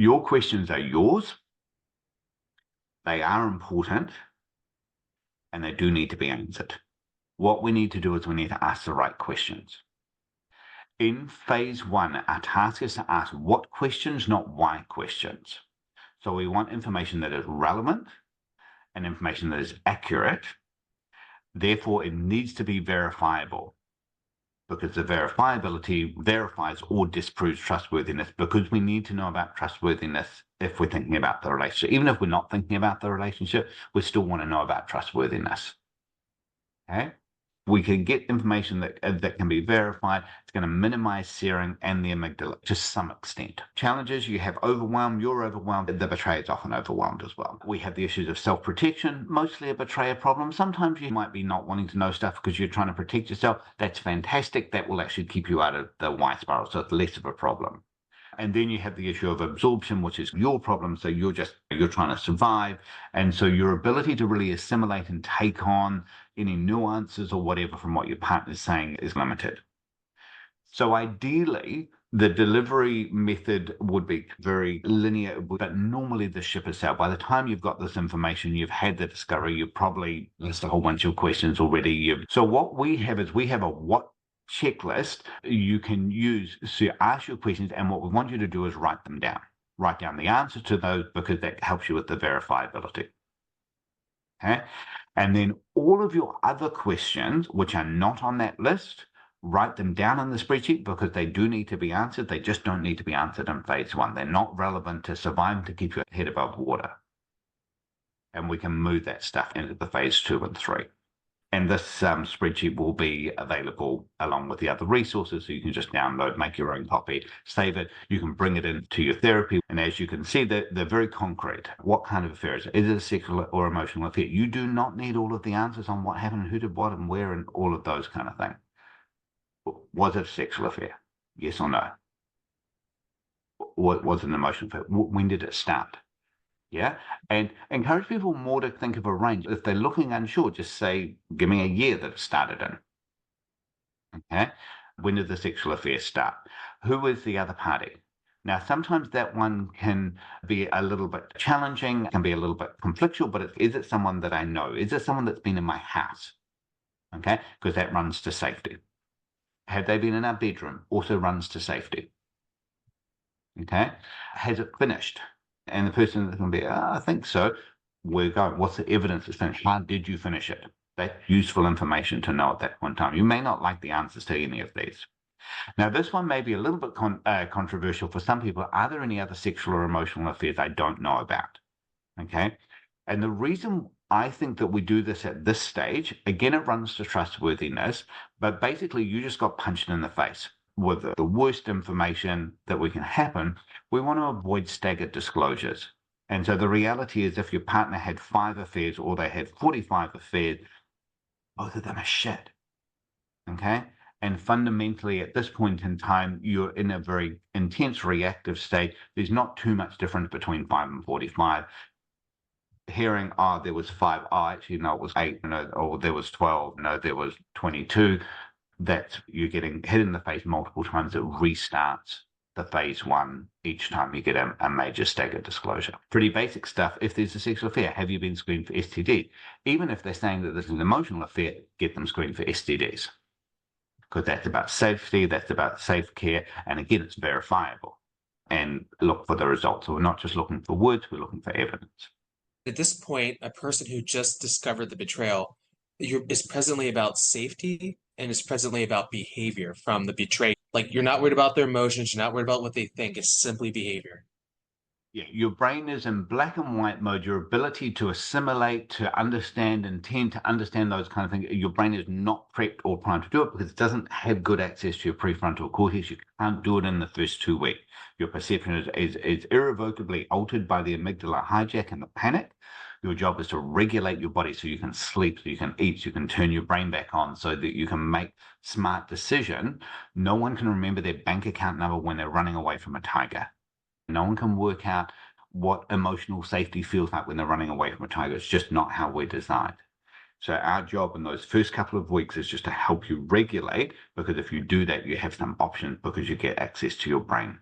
Your questions are yours. They are important, and they do need to be answered. What we need to do is we need to ask the right questions. In phase one, our task is to ask what questions, not why questions. So we want information that is relevant and information that is accurate. Therefore, it needs to be verifiable, because the verifiability verifies or disproves trustworthiness, because we need to know about trustworthiness if we're thinking about the relationship. Even if we're not thinking about the relationship, we still want to know about trustworthiness. Okay? We can get information that can be verified. It's going to minimize searing and the amygdala to some extent. Challenges: you have overwhelm, you're overwhelmed, the betrayer is often overwhelmed as well. We have the issues of self-protection, mostly a betrayer problem. Sometimes you might be not wanting to know stuff because you're trying to protect yourself. That's fantastic. That will actually keep you out of the why spiral, so it's less of a problem. And then you have the issue of absorption, which is your problem. So you're trying to survive. And so your ability to really assimilate and take on any nuances or whatever from what your partner is saying is limited. So ideally, the delivery method would be very linear, but normally the ship has sailed. By the time you've got this information, you've had the discovery, you've probably asked a whole bunch of questions already. So what we have is we have a what checklist you can use to ask your questions, and what we want you to do is write them down. Write down the answers to those, because that helps you with the verifiability. Okay? And then all of your other questions, which are not on that list, write them down in the spreadsheet, because they do need to be answered. They just don't need to be answered in phase one. They're not relevant to survive, to keep your head above water. And we can move that stuff into the phase 2 and 3. And this spreadsheet will be available along with the other resources, so you can just download, make your own copy, save it. You can bring it into your therapy. And as you can see, they're very concrete. What kind of affair is it? Is it a sexual or emotional affair? You do not need all of the answers on what happened, who did what and where, and all of those kind of things. Was it a sexual affair? Yes or no? Was it an emotional affair? When did it start? Yeah. And encourage people more to think of a range. If they're looking unsure, just say, give me a year that it started in. Okay. When did the sexual affair start? Who is the other party? Now, sometimes that one can be a little bit challenging, can be a little bit conflictual, but is it someone that I know? Is it someone that's been in my house? Okay. Because that runs to safety. Have they been in our bedroom? Also runs to safety. Okay. Has it finished? And the person is going to be, I think so. We're going, what's the evidence it's finished? How did you finish it? That's useful information to know at that point in time. You may not like the answers to any of these. Now, this one may be a little bit controversial for some people. Are there any other sexual or emotional affairs I don't know about? Okay. And the reason I think that we do this at this stage, again, it runs to trustworthiness, but basically you just got punched in the face with the worst information that we can happen. We want to avoid staggered disclosures. And so the reality is, if your partner had 5 affairs or they had 45 affairs, both of them are shit. Okay? And fundamentally, at this point in time, you're in a very intense reactive state. There's not too much difference between 5 and 45. Hearing, oh, there was 5, oh, actually, no, it was 8, no, or there was 12, no, there was 22. That you're getting hit in the face multiple times. It restarts the phase 1 each time you get a major staggered disclosure. Pretty basic stuff. If there's a sexual affair, have you been screened for STD? Even if they're saying that this is an emotional affair, get them screened for STDs. Because that's about safety, that's about safe care, and again, it's verifiable. And look for the results. So we're not just looking for words, we're looking for evidence. At this point, a person who just discovered the betrayal is presently about safety and is presently about behavior from the betrayed. Like, you're not worried about their emotions, you're not worried about what they think, it's simply behavior. Yeah, your brain is in black and white mode. Your ability to assimilate, to understand, intend to understand those kind of things, your brain is not prepped or primed to do it, because it doesn't have good access to your prefrontal cortex. You can't do it in the first 2 weeks. Your perception is irrevocably altered by the amygdala hijack and the panic. Your job is to regulate your body so you can sleep, so you can eat, so you can turn your brain back on, so that you can make smart decision. No one can remember their bank account number when they're running away from a tiger. No one can work out what emotional safety feels like when they're running away from a tiger. It's just not how we're designed. So our job in those first couple of weeks is just to help you regulate, because if you do that, you have some options, because you get access to your brain.